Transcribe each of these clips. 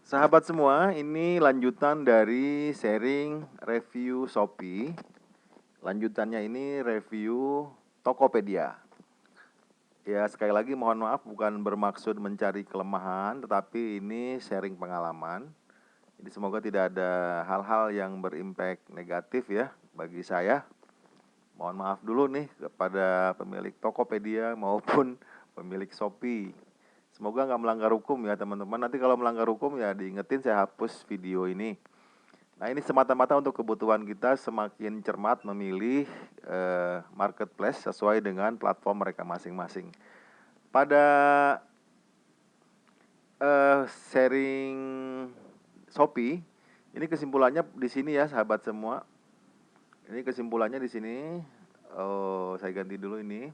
Sahabat semua, ini lanjutan dari sharing review Shopee. Lanjutannya ini review Tokopedia. Ya, sekali lagi mohon maaf bukan bermaksud mencari kelemahan, tetapi ini sharing pengalaman. Jadi semoga tidak ada hal-hal yang berimpact negatif ya bagi saya. Mohon maaf dulu nih kepada pemilik Tokopedia maupun pemilik Shopee. Semoga nggak melanggar hukum ya teman-teman. Nanti kalau melanggar hukum ya diingetin saya hapus video ini. Nah ini semata-mata untuk kebutuhan kita semakin cermat memilih marketplace sesuai dengan platform mereka masing-masing. Pada sharing Shopee, ini kesimpulannya di sini ya sahabat semua. Ini kesimpulannya di sini. Oh, saya ganti dulu ini.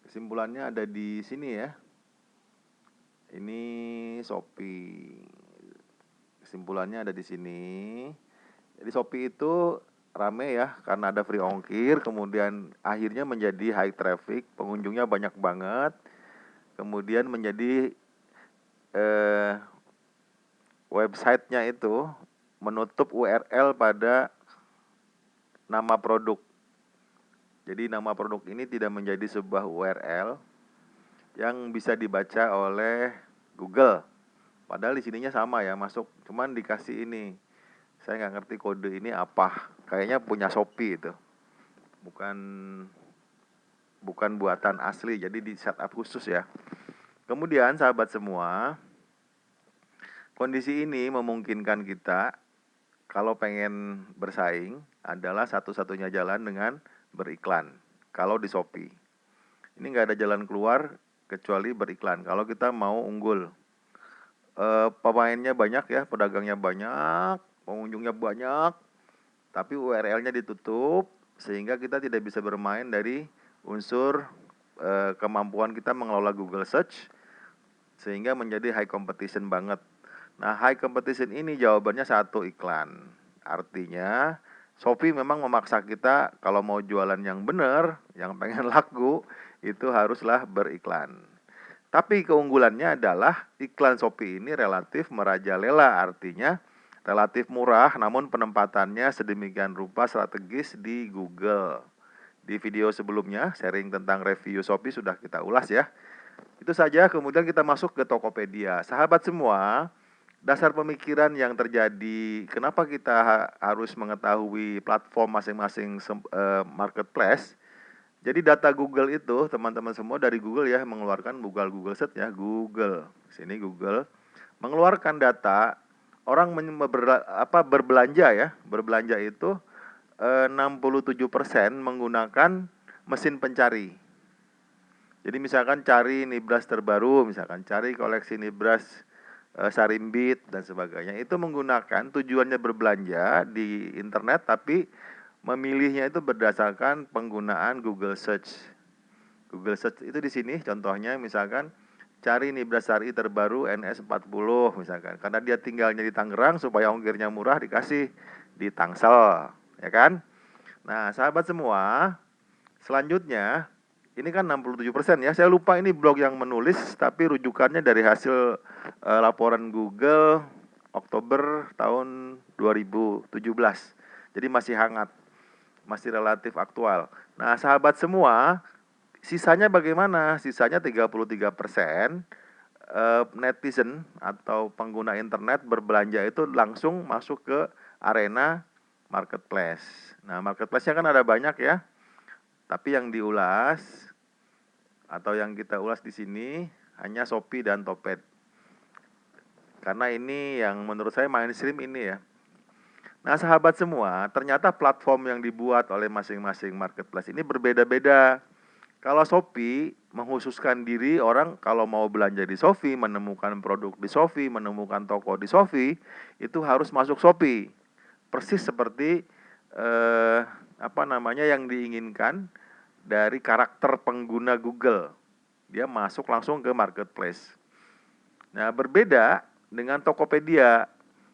Kesimpulannya ada di sini ya. Ini Shopee. Kesimpulannya ada di sini. Jadi Shopee itu rame ya karena ada free ongkir, kemudian akhirnya menjadi high traffic, pengunjungnya banyak banget. Kemudian menjadi websitenya itu menutup URL pada nama produk. Jadi nama produk ini tidak menjadi sebuah URL yang bisa dibaca oleh Google. Padahal di sininya sama ya, masuk cuman dikasih ini. Saya nggak ngerti kode ini apa. Kayaknya punya Shopee itu. Bukan buatan asli, jadi di setup khusus ya. Kemudian sahabat semua, kondisi ini memungkinkan kita kalau pengen bersaing adalah satu-satunya jalan dengan beriklan. Kalau di Shopee, ini nggak ada jalan keluar kecuali beriklan. Kalau kita mau unggul, pemainnya banyak ya, pedagangnya banyak, pengunjungnya banyak, tapi URL-nya ditutup sehingga kita tidak bisa bermain dari unsur kemampuan kita mengelola Google Search sehingga menjadi high competition banget. Nah, high competition ini jawabannya satu, iklan. Artinya Shopee memang memaksa kita kalau mau jualan yang benar, yang pengen laku, itu haruslah beriklan. Tapi keunggulannya adalah iklan Shopee ini relatif merajalela, artinya relatif murah namun penempatannya sedemikian rupa strategis di Google. Di video sebelumnya sharing tentang review Shopee sudah kita ulas ya. Itu saja, kemudian kita masuk ke Tokopedia. Sahabat semua, dasar pemikiran yang terjadi, kenapa kita harus mengetahui platform masing-masing marketplace. Jadi data Google itu, teman-teman semua dari Google ya, mengeluarkan Google Search ya, Google. Sini Google mengeluarkan data orang berbelanja ya. Berbelanja itu 67% menggunakan mesin pencari. Jadi misalkan cari nibras terbaru, misalkan cari koleksi nibras Sarimbit dan sebagainya, itu menggunakan tujuannya berbelanja di internet, tapi memilihnya itu berdasarkan penggunaan Google Search. Google Search itu di sini contohnya misalkan cari nibras sari terbaru NS40 misalkan, karena dia tinggalnya di Tangerang supaya ongkirnya murah dikasih di Tangsel, ya kan? Nah, sahabat semua, selanjutnya ini kan 67% ya. Saya lupa ini blog yang menulis, tapi rujukannya dari hasil laporan Google Oktober tahun 2017. Jadi masih hangat, masih relatif aktual. Nah, sahabat semua, sisanya bagaimana? Sisanya 33% netizen atau pengguna internet berbelanja itu langsung masuk ke arena marketplace. Nah, marketplace-nya kan ada banyak ya. Tapi yang diulas atau yang kita ulas di sini hanya Shopee dan Topet. Karena ini yang menurut saya mainstream ini ya. Nah, sahabat semua, ternyata platform yang dibuat oleh masing-masing marketplace ini berbeda-beda. Kalau Shopee mengkhususkan diri orang kalau mau belanja di Shopee, menemukan produk di Shopee, menemukan toko di Shopee, itu harus masuk Shopee. Persis seperti yang diinginkan dari karakter pengguna Google. Dia masuk langsung ke marketplace. Nah, berbeda dengan Tokopedia.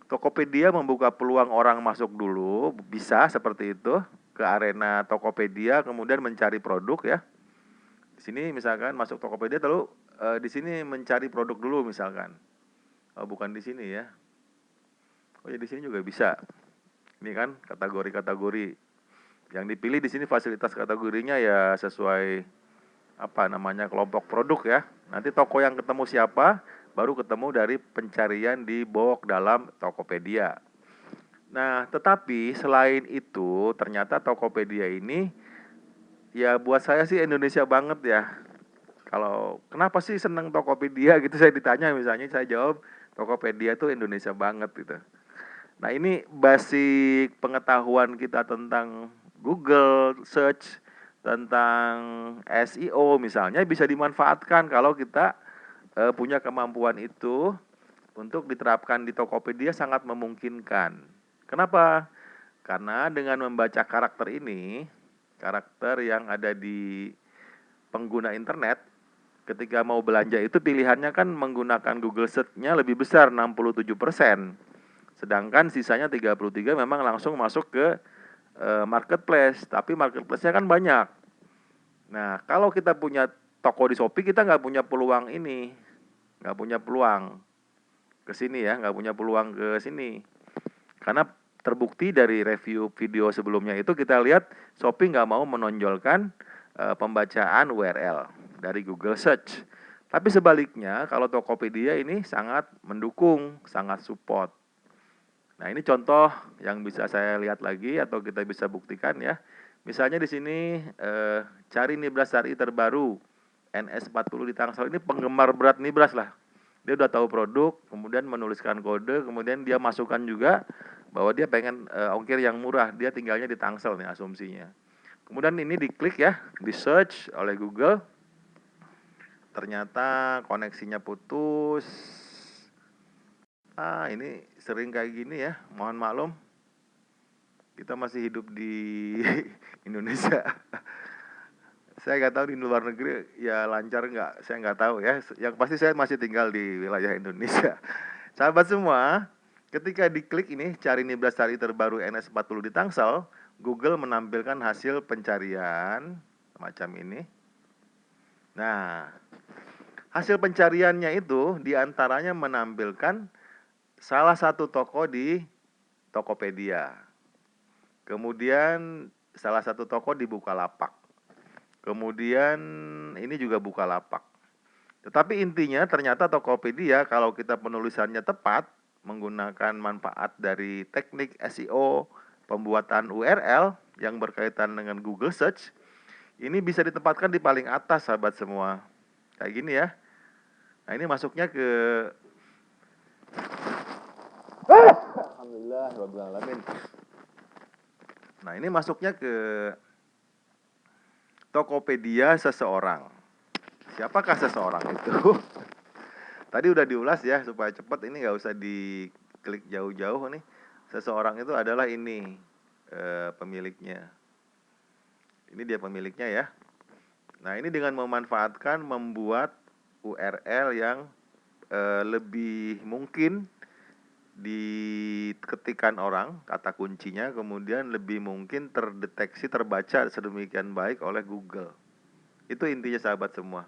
Tokopedia membuka peluang orang masuk dulu, bisa seperti itu, ke arena Tokopedia, kemudian mencari produk ya. Di sini misalkan masuk Tokopedia, lalu di sini mencari produk dulu misalkan. Oh, bukan di sini ya. Oh ya, di sini juga bisa. Ini kan kategori-kategori. Yang dipilih di sini fasilitas kategorinya ya sesuai apa namanya kelompok produk ya. Nanti toko yang ketemu siapa, baru ketemu dari pencarian di box dalam Tokopedia. Nah, tetapi selain itu ternyata Tokopedia ini ya buat saya sih Indonesia banget ya. Kalau kenapa sih seneng Tokopedia gitu saya ditanya misalnya saya jawab Tokopedia tuh Indonesia banget gitu. Nah, ini basic pengetahuan kita tentang Google Search, tentang SEO misalnya bisa dimanfaatkan kalau kita punya kemampuan itu untuk diterapkan di Tokopedia sangat memungkinkan. Kenapa? Karena dengan membaca karakter ini, karakter yang ada di pengguna internet, ketika mau belanja itu pilihannya kan menggunakan Google Search-nya lebih besar 67%. Sedangkan sisanya 33 memang langsung masuk ke marketplace, tapi marketplace-nya kan banyak. Nah, kalau kita punya toko di Shopee kita nggak punya peluang ini, nggak punya peluang ke sini ya, nggak punya peluang ke sini. Karena terbukti dari review video sebelumnya itu kita lihat Shopee nggak mau menonjolkan pembacaan URL dari Google Search. Tapi sebaliknya kalau Tokopedia ini sangat mendukung, sangat support. Nah, ini contoh yang bisa saya lihat lagi atau kita bisa buktikan ya. Misalnya di sini cari Nibras Sari terbaru NS40 di Tangsel. Ini penggemar berat Nibras lah. Dia udah tahu produk, kemudian menuliskan kode, kemudian dia masukkan juga bahwa dia pengen ongkir yang murah. Dia tinggalnya di Tangsel nih asumsinya. Kemudian ini diklik ya, di search oleh Google. Ternyata koneksinya putus. Ini sering kayak gini ya, mohon maklum. Kita masih hidup di Indonesia. Saya nggak tahu di luar negeri ya lancar nggak, saya nggak tahu ya. Yang pasti saya masih tinggal di wilayah Indonesia. Sahabat semua, ketika diklik ini cari Nibras Sari terbaru NS40 di Tangsel, Google menampilkan hasil pencarian macam ini. Nah, hasil pencariannya itu diantaranya menampilkan salah satu toko di Tokopedia. Kemudian salah satu toko di Bukalapak. Kemudian ini juga Bukalapak. Tetapi intinya ternyata Tokopedia kalau kita penulisannya tepat, menggunakan manfaat dari teknik SEO, pembuatan URL yang berkaitan dengan Google Search, ini bisa ditempatkan di paling atas sahabat semua. Kayak gini ya. Nah, ini masuknya ke Alhamdulillah rabbil alamin. Nah, ini masuknya ke Tokopedia seseorang. Siapakah seseorang itu? Tadi udah diulas ya supaya cepat, ini nggak usah diklik jauh-jauh nih. Seseorang itu adalah ini pemiliknya. Ini dia pemiliknya ya. Nah, ini dengan memanfaatkan membuat URL yang lebih mungkin diketikan orang, kata kuncinya, kemudian lebih mungkin terdeteksi, terbaca sedemikian baik oleh Google. Itu intinya sahabat semua.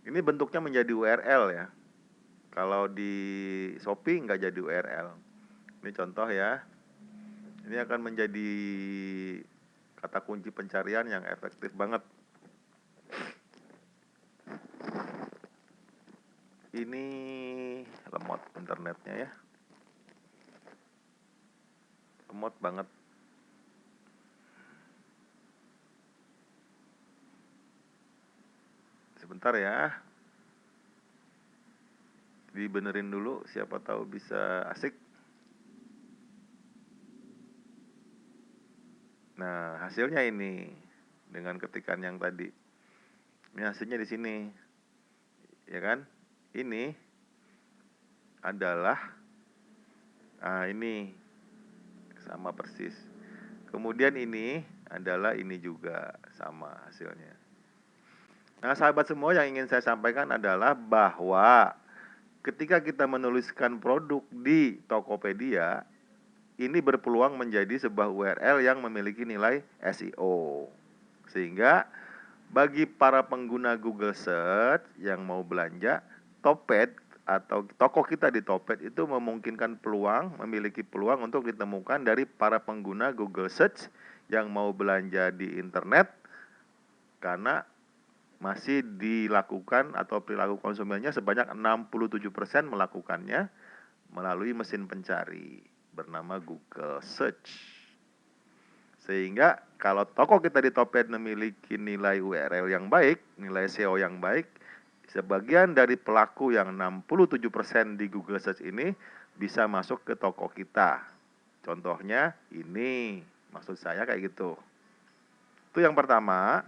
Ini bentuknya menjadi URL ya. Kalau di Shopee nggak jadi URL. Ini contoh ya. Ini akan menjadi kata kunci pencarian yang efektif banget. Ini lemot internetnya ya. Lemot banget. Sebentar ya. Dibenerin dulu, siapa tahu bisa asik. Nah, hasilnya ini dengan ketikan yang tadi. Ini hasilnya di sini. Ya kan? Ini adalah ini sama persis. Kemudian ini adalah ini juga sama hasilnya. Nah, sahabat semua, yang ingin saya sampaikan adalah bahwa ketika kita menuliskan produk di Tokopedia, ini berpeluang menjadi sebuah URL yang memiliki nilai SEO. Sehingga bagi para pengguna Google Search yang mau belanja, Toped atau toko kita di Tokped itu memiliki peluang untuk ditemukan dari para pengguna Google Search yang mau belanja di internet, karena masih dilakukan atau perilaku konsumennya sebanyak 67% melakukannya melalui mesin pencari bernama Google Search. Sehingga kalau toko kita di Tokped memiliki nilai URL yang baik, nilai SEO yang baik, sebagian dari pelaku yang 67% di Google Search ini bisa masuk ke toko kita. Contohnya ini, maksud saya kayak gitu. Itu yang pertama.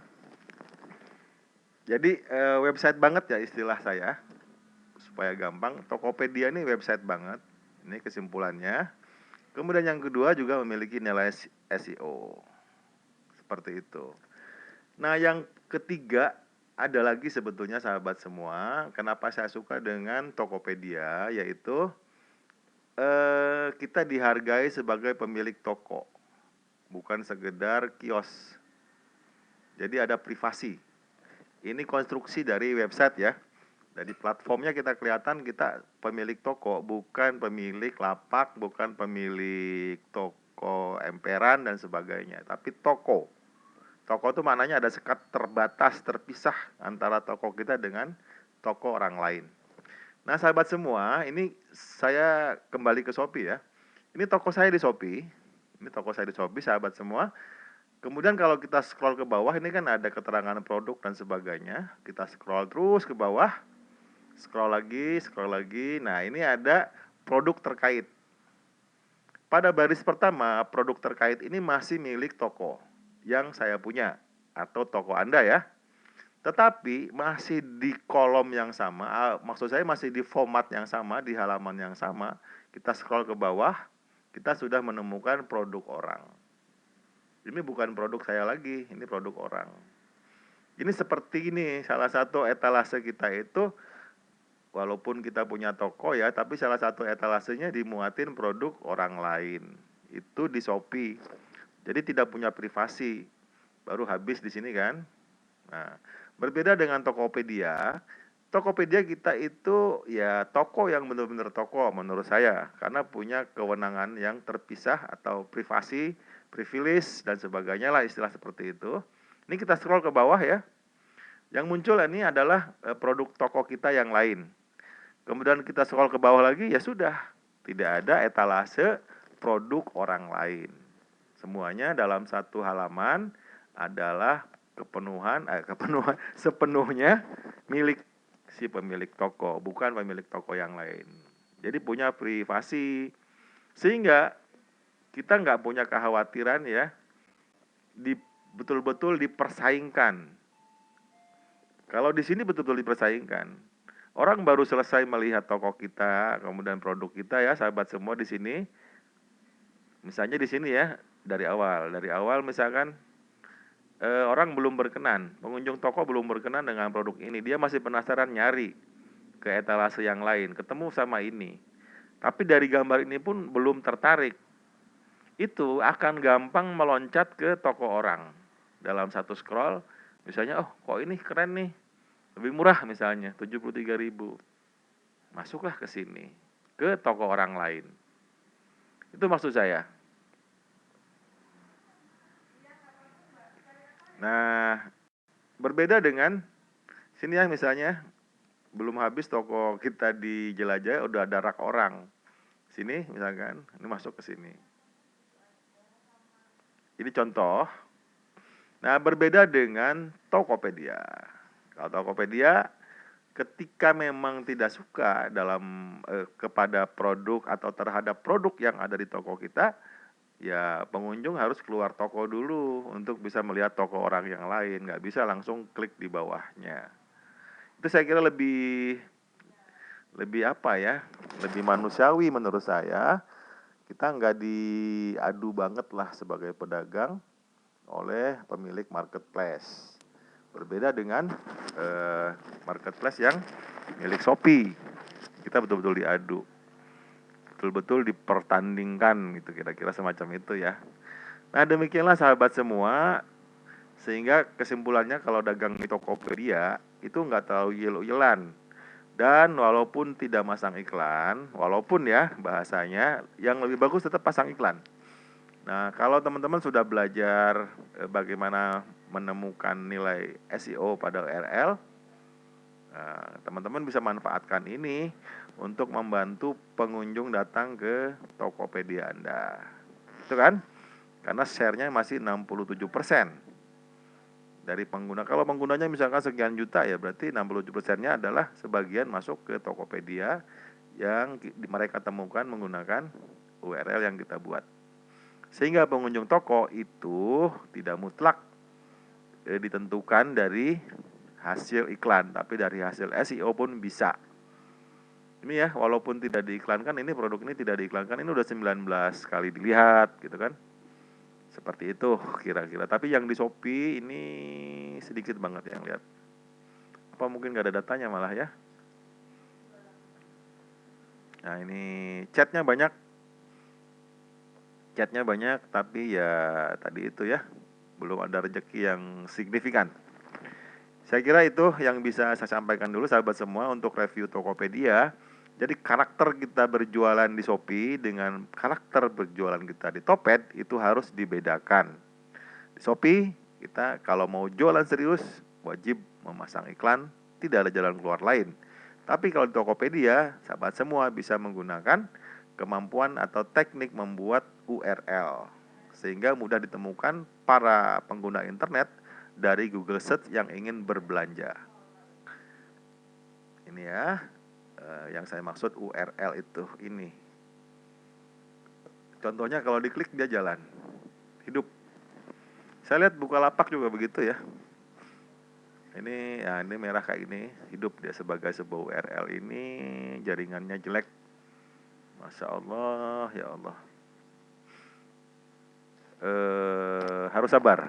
Jadi website banget ya istilah saya, supaya gampang. Tokopedia ini website banget, ini kesimpulannya. Kemudian yang kedua juga memiliki nilai SEO, seperti itu. Nah yang ketiga, ada lagi sebetulnya sahabat semua, kenapa saya suka dengan Tokopedia, yaitu kita dihargai sebagai pemilik toko, bukan sekedar kios. Jadi ada privasi. Ini konstruksi dari website ya. Dari platformnya kita kelihatan kita pemilik toko, bukan pemilik lapak, bukan pemilik toko emperan dan sebagainya, tapi toko. Toko itu maknanya ada sekat terbatas, terpisah antara toko kita dengan toko orang lain. Nah sahabat semua, ini saya kembali ke Shopee ya. Ini toko saya di Shopee. Ini toko saya di Shopee sahabat semua. Kemudian kalau kita scroll ke bawah, ini kan ada keterangan produk dan sebagainya. Kita scroll terus ke bawah. Scroll lagi. Nah ini ada produk terkait. Pada baris pertama, produk terkait ini masih milik toko yang saya punya atau toko Anda ya. Tetapi masih di kolom yang sama, maksud saya masih di format yang sama, di halaman yang sama. Kita scroll ke bawah, kita sudah menemukan produk orang. Ini bukan produk saya lagi, ini produk orang. Ini seperti ini, salah satu etalase kita itu, walaupun kita punya toko ya, tapi salah satu etalasenya dimuatin produk orang lain. Itu di Shopee. Jadi tidak punya privasi. Baru habis di sini kan. Nah, berbeda dengan Tokopedia. Tokopedia kita itu ya toko yang benar-benar toko menurut saya, karena punya kewenangan yang terpisah atau privasi, privilege dan sebagainya lah, istilah seperti itu. Ini kita scroll ke bawah ya. Yang muncul ini adalah produk toko kita yang lain. Kemudian kita scroll ke bawah lagi, ya sudah, tidak ada etalase produk orang lain. Semuanya dalam satu halaman adalah sepenuhnya milik si pemilik toko, bukan pemilik toko yang lain. Jadi punya privasi, sehingga kita nggak punya kekhawatiran ya, betul-betul dipersaingkan. Kalau di sini betul-betul dipersaingkan. Orang baru selesai melihat toko kita, kemudian produk kita ya, sahabat semua di sini. Misalnya di sini ya, dari awal misalkan orang belum berkenan, pengunjung toko belum berkenan dengan produk ini, dia masih penasaran nyari ke etalase yang lain, ketemu sama ini, tapi dari gambar ini pun belum tertarik, itu akan gampang meloncat ke toko orang dalam satu scroll. Misalnya, oh kok ini keren nih, lebih murah misalnya 73.000, masuklah ke sini, ke toko orang lain. Itu maksud saya. Nah, berbeda dengan sini ya, misalnya belum habis toko kita dijelajah udah ada rak orang. Sini misalkan, ini masuk ke sini. Ini contoh. Nah, berbeda dengan Tokopedia. Kalau Tokopedia ketika memang tidak suka dalam kepada produk atau terhadap produk yang ada di toko kita, ya pengunjung harus keluar toko dulu untuk bisa melihat toko orang yang lain, nggak bisa langsung klik di bawahnya. Itu saya kira lebih apa ya, lebih manusiawi menurut saya. Kita nggak diadu banget lah sebagai pedagang oleh pemilik marketplace. Berbeda dengan marketplace yang milik Shopee, kita betul-betul diadu, betul-betul dipertandingkan gitu, kira-kira semacam itu ya. Nah demikianlah sahabat semua, sehingga kesimpulannya kalau dagang di Tokopedia itu nggak terlalu yel-yelan. Dan walaupun tidak masang iklan, walaupun ya bahasanya, yang lebih bagus tetap pasang iklan. Nah, kalau teman-teman sudah belajar bagaimana menemukan nilai SEO pada URL, teman-teman bisa manfaatkan ini untuk membantu pengunjung datang ke Tokopedia Anda. Itu kan? Karena share-nya masih 67% dari pengguna. Kalau penggunanya misalkan sekian juta ya berarti 67%-nya adalah sebagian masuk ke Tokopedia yang mereka temukan menggunakan URL yang kita buat. Sehingga pengunjung toko itu tidak mutlak ditentukan dari hasil iklan, tapi dari hasil SEO pun bisa. Ini ya, walaupun tidak diiklankan, ini produk ini tidak diiklankan, ini udah 19 kali dilihat gitu kan. Seperti itu kira-kira. Tapi yang di Shopee ini sedikit banget yang lihat. Apa mungkin nggak ada datanya malah ya? Nah ini chatnya banyak. Chatnya banyak tapi ya tadi itu ya. Belum ada rezeki yang signifikan. Saya kira itu yang bisa saya sampaikan dulu sahabat semua untuk review Tokopedia. Jadi karakter kita berjualan di Shopee dengan karakter berjualan kita di Topet itu harus dibedakan. Di Shopee kita kalau mau jualan serius wajib memasang iklan, tidak ada jalan keluar lain. Tapi kalau di Tokopedia, sahabat semua bisa menggunakan kemampuan atau teknik membuat URL sehingga mudah ditemukan para pengguna internet dari Google Search yang ingin berbelanja. Ini ya, yang saya maksud URL itu ini. Contohnya kalau diklik dia jalan, hidup. Saya lihat Bukalapak juga begitu ya. Ini, ya ini merah kayak ini, hidup dia sebagai sebuah URL ini, jaringannya jelek. Masya Allah, ya Allah. Harus sabar.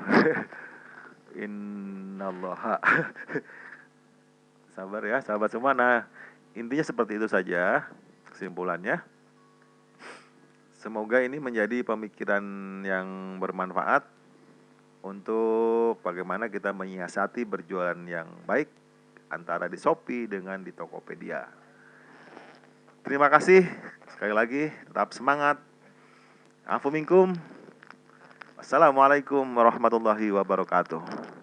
Innallaha. Sabar ya, sahabat semua. Nah, intinya seperti itu saja kesimpulannya. Semoga ini menjadi pemikiran yang bermanfaat untuk bagaimana kita menyiasati berjualan yang baik antara di Shopee dengan di Tokopedia. Terima kasih. Sekali lagi, tetap semangat. Afu minkum. Assalamualaikum warahmatullahi wabarakatuh.